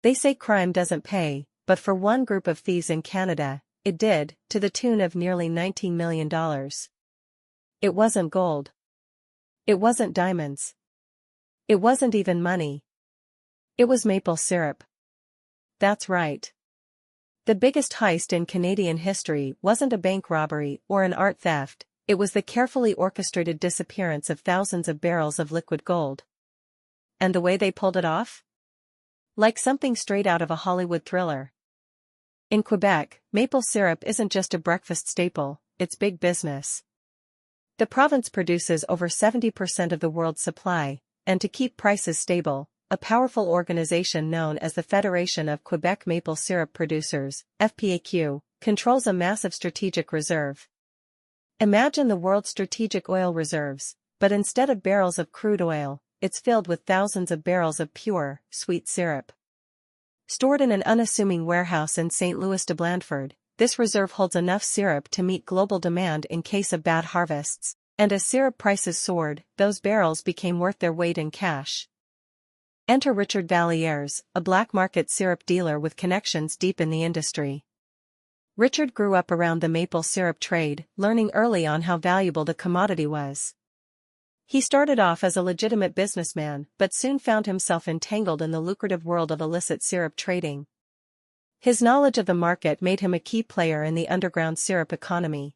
They say crime doesn't pay, but for one group of thieves in Canada, it did, to the tune of nearly $19 million. It wasn't gold. It wasn't diamonds. It wasn't even money. It was maple syrup. That's right. The biggest heist in Canadian history wasn't a bank robbery or an art theft, it was the carefully orchestrated disappearance of thousands of barrels of liquid gold. And the way they pulled it off? Like something straight out of a Hollywood thriller. In Quebec, maple syrup isn't just a breakfast staple, it's big business. The province produces over 70% of the world's supply, and to keep prices stable, a powerful organization known as the Federation of Quebec Maple Syrup Producers, FPAQ, controls a massive strategic reserve. Imagine the world's strategic oil reserves, but instead of barrels of crude oil, it's filled with thousands of barrels of pure, sweet syrup. Stored in an unassuming warehouse in St. Louis de Blandford, this reserve holds enough syrup to meet global demand in case of bad harvests, and as syrup prices soared, those barrels became worth their weight in cash. Enter Richard Vallières, a black market syrup dealer with connections deep in the industry. Richard grew up around the maple syrup trade, learning early on how valuable the commodity was. He started off as a legitimate businessman but soon found himself entangled in the lucrative world of illicit syrup trading. His knowledge of the market made him a key player in the underground syrup economy.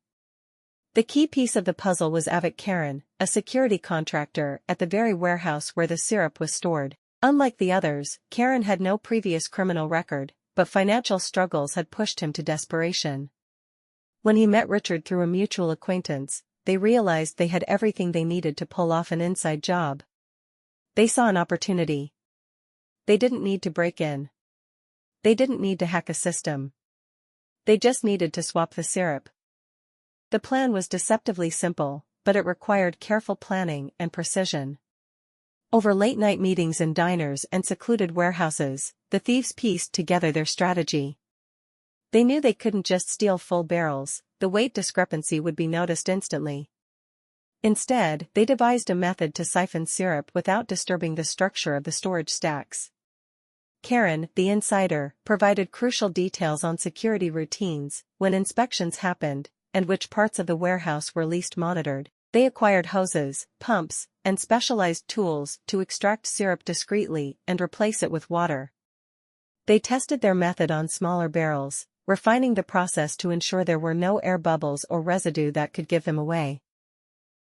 The key piece of the puzzle was Avec Karen, a security contractor at the very warehouse where the syrup was stored. Unlike the others, Karen had no previous criminal record, but financial struggles had pushed him to desperation. When he met Richard through a mutual acquaintance, they realized they had everything they needed to pull off an inside job. They saw an opportunity. They didn't need to break in. They didn't need to hack a system. They just needed to swap the syrup. The plan was deceptively simple, but it required careful planning and precision. Over late-night meetings in diners and secluded warehouses, the thieves pieced together their strategy. They knew they couldn't just steal full barrels, the weight discrepancy would be noticed instantly. Instead, they devised a method to siphon syrup without disturbing the structure of the storage stacks. Karen, the insider, provided crucial details on security routines, when inspections happened, and which parts of the warehouse were least monitored. They acquired hoses, pumps, and specialized tools to extract syrup discreetly and replace it with water. They tested their method on smaller barrels, refining the process to ensure there were no air bubbles or residue that could give them away.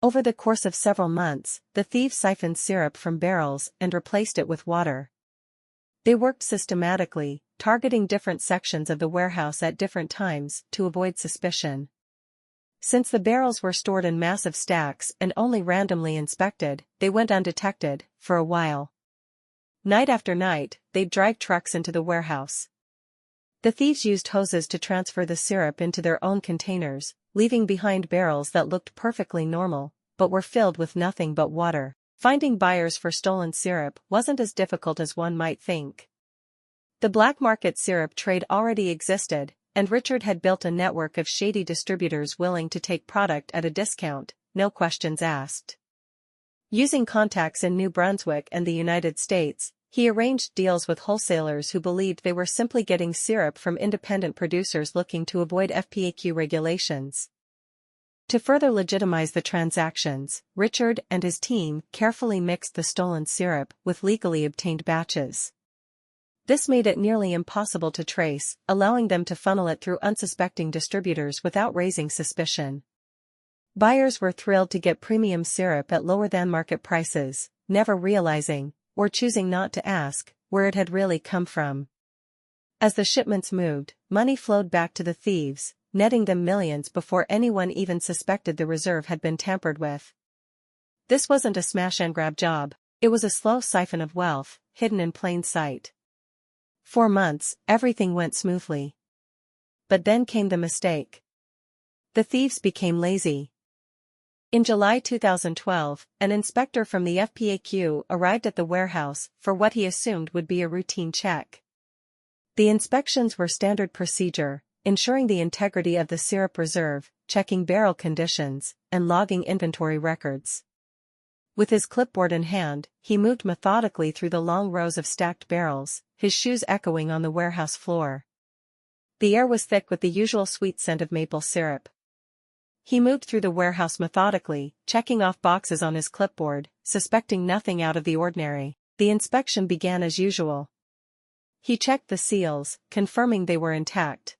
Over the course of several months, the thieves siphoned syrup from barrels and replaced it with water. They worked systematically, targeting different sections of the warehouse at different times to avoid suspicion. Since the barrels were stored in massive stacks and only randomly inspected, they went undetected, for a while. Night after night, they'd drag trucks into the warehouse. The thieves used hoses to transfer the syrup into their own containers, leaving behind barrels that looked perfectly normal, but were filled with nothing but water. Finding buyers for stolen syrup wasn't as difficult as one might think. The black market syrup trade already existed, and Richard had built a network of shady distributors willing to take product at a discount, no questions asked. Using contacts in New Brunswick and the United States, he arranged deals with wholesalers who believed they were simply getting syrup from independent producers looking to avoid FPAQ regulations. To further legitimize the transactions, Richard and his team carefully mixed the stolen syrup with legally obtained batches. This made it nearly impossible to trace, allowing them to funnel it through unsuspecting distributors without raising suspicion. Buyers were thrilled to get premium syrup at lower-than-market prices, never realizing, or choosing not to ask, where it had really come from. As the shipments moved, money flowed back to the thieves, netting them millions before anyone even suspected the reserve had been tampered with. This wasn't a smash-and-grab job, it was a slow siphon of wealth, hidden in plain sight. For months, everything went smoothly. But then came the mistake. The thieves became lazy. In July 2012, an inspector from the FPAQ arrived at the warehouse for what he assumed would be a routine check. The inspections were standard procedure, ensuring the integrity of the syrup reserve, checking barrel conditions, and logging inventory records. With his clipboard in hand, he moved methodically through the long rows of stacked barrels, his shoes echoing on the warehouse floor. The air was thick with the usual sweet scent of maple syrup. He moved through the warehouse methodically, checking off boxes on his clipboard, suspecting nothing out of the ordinary. The inspection began as usual. He checked the seals, confirming they were intact.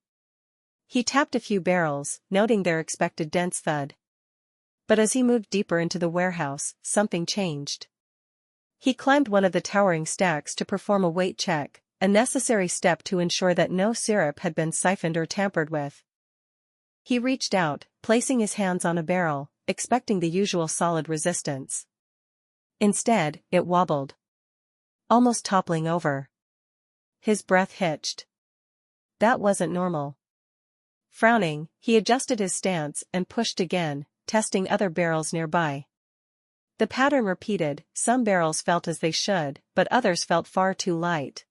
He tapped a few barrels, noting their expected dense thud. But as he moved deeper into the warehouse, something changed. He climbed one of the towering stacks to perform a weight check, a necessary step to ensure that no syrup had been siphoned or tampered with. He reached out, placing his hands on a barrel, expecting the usual solid resistance. Instead, it wobbled, almost toppling over. His breath hitched. That wasn't normal. Frowning, he adjusted his stance and pushed again, testing other barrels nearby. The pattern repeated, some barrels felt as they should, but others felt far too light.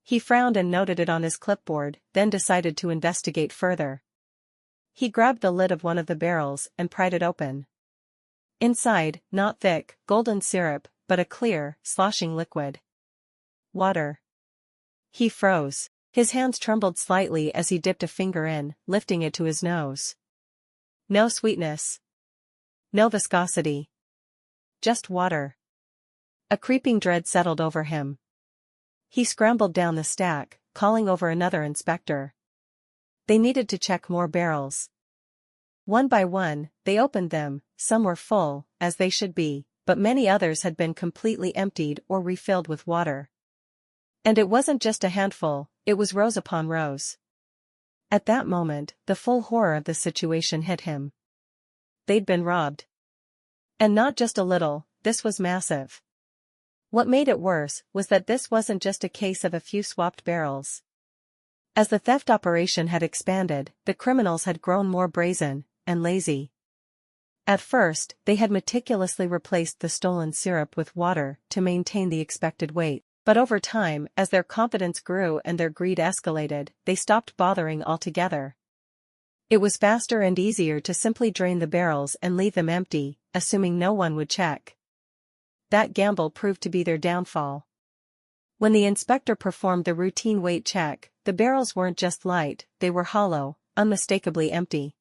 He frowned and noted it on his clipboard, then decided to investigate further. He grabbed the lid of one of the barrels and pried it open. Inside, not thick, golden syrup, but a clear, sloshing liquid. Water. He froze. His hands trembled slightly as he dipped a finger in, lifting it to his nose. No sweetness. No viscosity. Just water. A creeping dread settled over him. He scrambled down the stack, calling over another inspector. They needed to check more barrels. One by one, they opened them. Some were full, as they should be, but many others had been completely emptied or refilled with water. And it wasn't just a handful, it was rows upon rows. At that moment, the full horror of the situation hit him. They'd been robbed. And not just a little, this was massive. What made it worse was that this wasn't just a case of a few swapped barrels. As the theft operation had expanded, the criminals had grown more brazen and lazy. At first, they had meticulously replaced the stolen syrup with water to maintain the expected weight, but over time, as their confidence grew and their greed escalated, they stopped bothering altogether. It was faster and easier to simply drain the barrels and leave them empty, assuming no one would check. That gamble proved to be their downfall. When the inspector performed the routine weight check, the barrels weren't just light, they were hollow, unmistakably empty.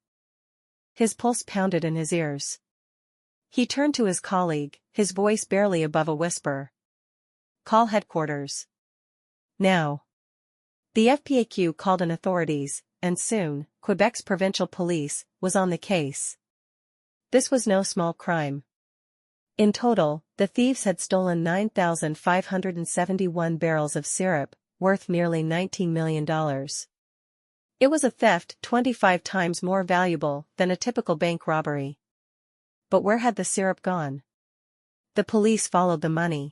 His pulse pounded in his ears. He turned to his colleague, his voice barely above a whisper. Call headquarters. Now. The FPAQ called in authorities, and soon, Quebec's provincial police was on the case. This was no small crime. In total, the thieves had stolen 9,571 barrels of syrup, worth nearly $19 million. It was a theft 25 times more valuable than a typical bank robbery. But where had the syrup gone? The police followed the money.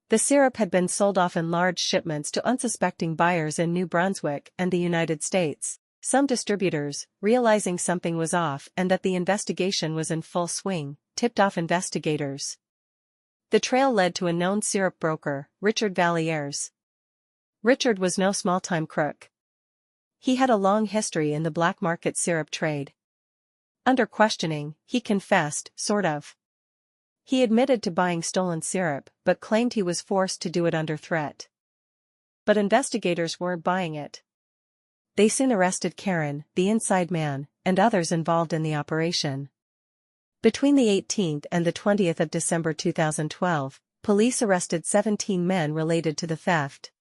The syrup had been sold off in large shipments to unsuspecting buyers in New Brunswick and the United States. Some distributors, realizing something was off and that the investigation was in full swing, tipped off investigators. The trail led to a known syrup broker, Richard Vallières. Richard was no small-time crook. He had a long history in the black market syrup trade. Under questioning, he confessed, sort of. He admitted to buying stolen syrup, but claimed he was forced to do it under threat. But investigators weren't buying it. They soon arrested Karen, the inside man, and others involved in the operation. Between the 18th and the 20th of December 2012, police arrested 17 men related to the theft.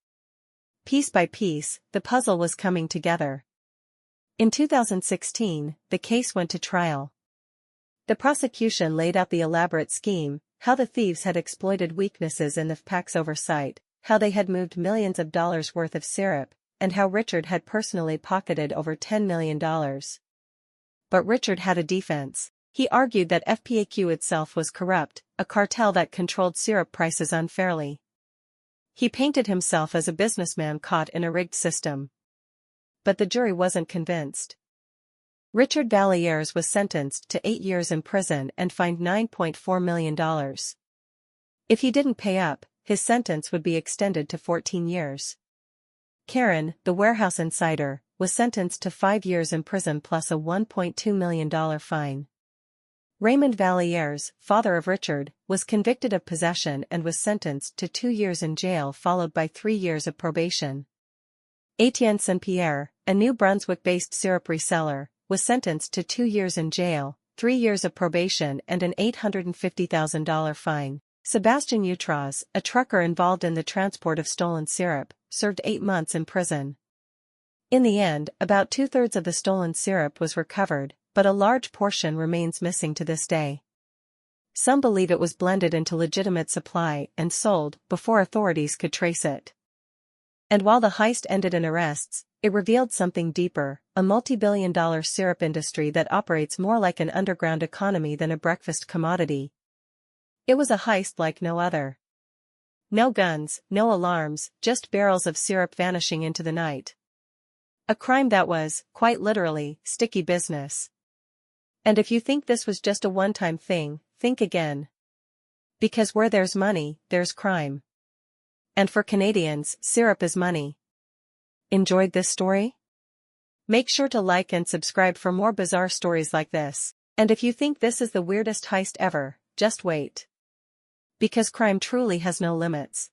Piece by piece, the puzzle was coming together. In 2016, the case went to trial. The prosecution laid out the elaborate scheme, how the thieves had exploited weaknesses in the FPAC's oversight, how they had moved millions of dollars worth of syrup, and how Richard had personally pocketed over $10 million. But Richard had a defense. He argued that FPAQ itself was corrupt, a cartel that controlled syrup prices unfairly. He painted himself as a businessman caught in a rigged system. But the jury wasn't convinced. Richard Vallières was sentenced to 8 years in prison and fined $9.4 million. If he didn't pay up, his sentence would be extended to 14 years. Karen, the warehouse insider, was sentenced to 5 years in prison plus a $1.2 million fine. Raymond Vallières, father of Richard, was convicted of possession and was sentenced to 2 years in jail followed by 3 years of probation. Etienne Saint-Pierre, a New Brunswick-based syrup reseller, was sentenced to 2 years in jail, 3 years of probation and an $850,000 fine. Sébastien Outras, a trucker involved in the transport of stolen syrup, served 8 months in prison. In the end, about 2/3 of the stolen syrup was recovered, but a large portion remains missing to this day. Some believe it was blended into legitimate supply and sold before authorities could trace it. And while the heist ended in arrests, it revealed something deeper, a multi-billion-dollar syrup industry that operates more like an underground economy than a breakfast commodity. It was a heist like no other. No guns, no alarms, just barrels of syrup vanishing into the night. A crime that was, quite literally, sticky business. And if you think this was just a one-time thing, think again. Because where there's money, there's crime. And for Canadians, syrup is money. Enjoyed this story? Make sure to like and subscribe for more bizarre stories like this. And if you think this is the weirdest heist ever, just wait. Because crime truly has no limits.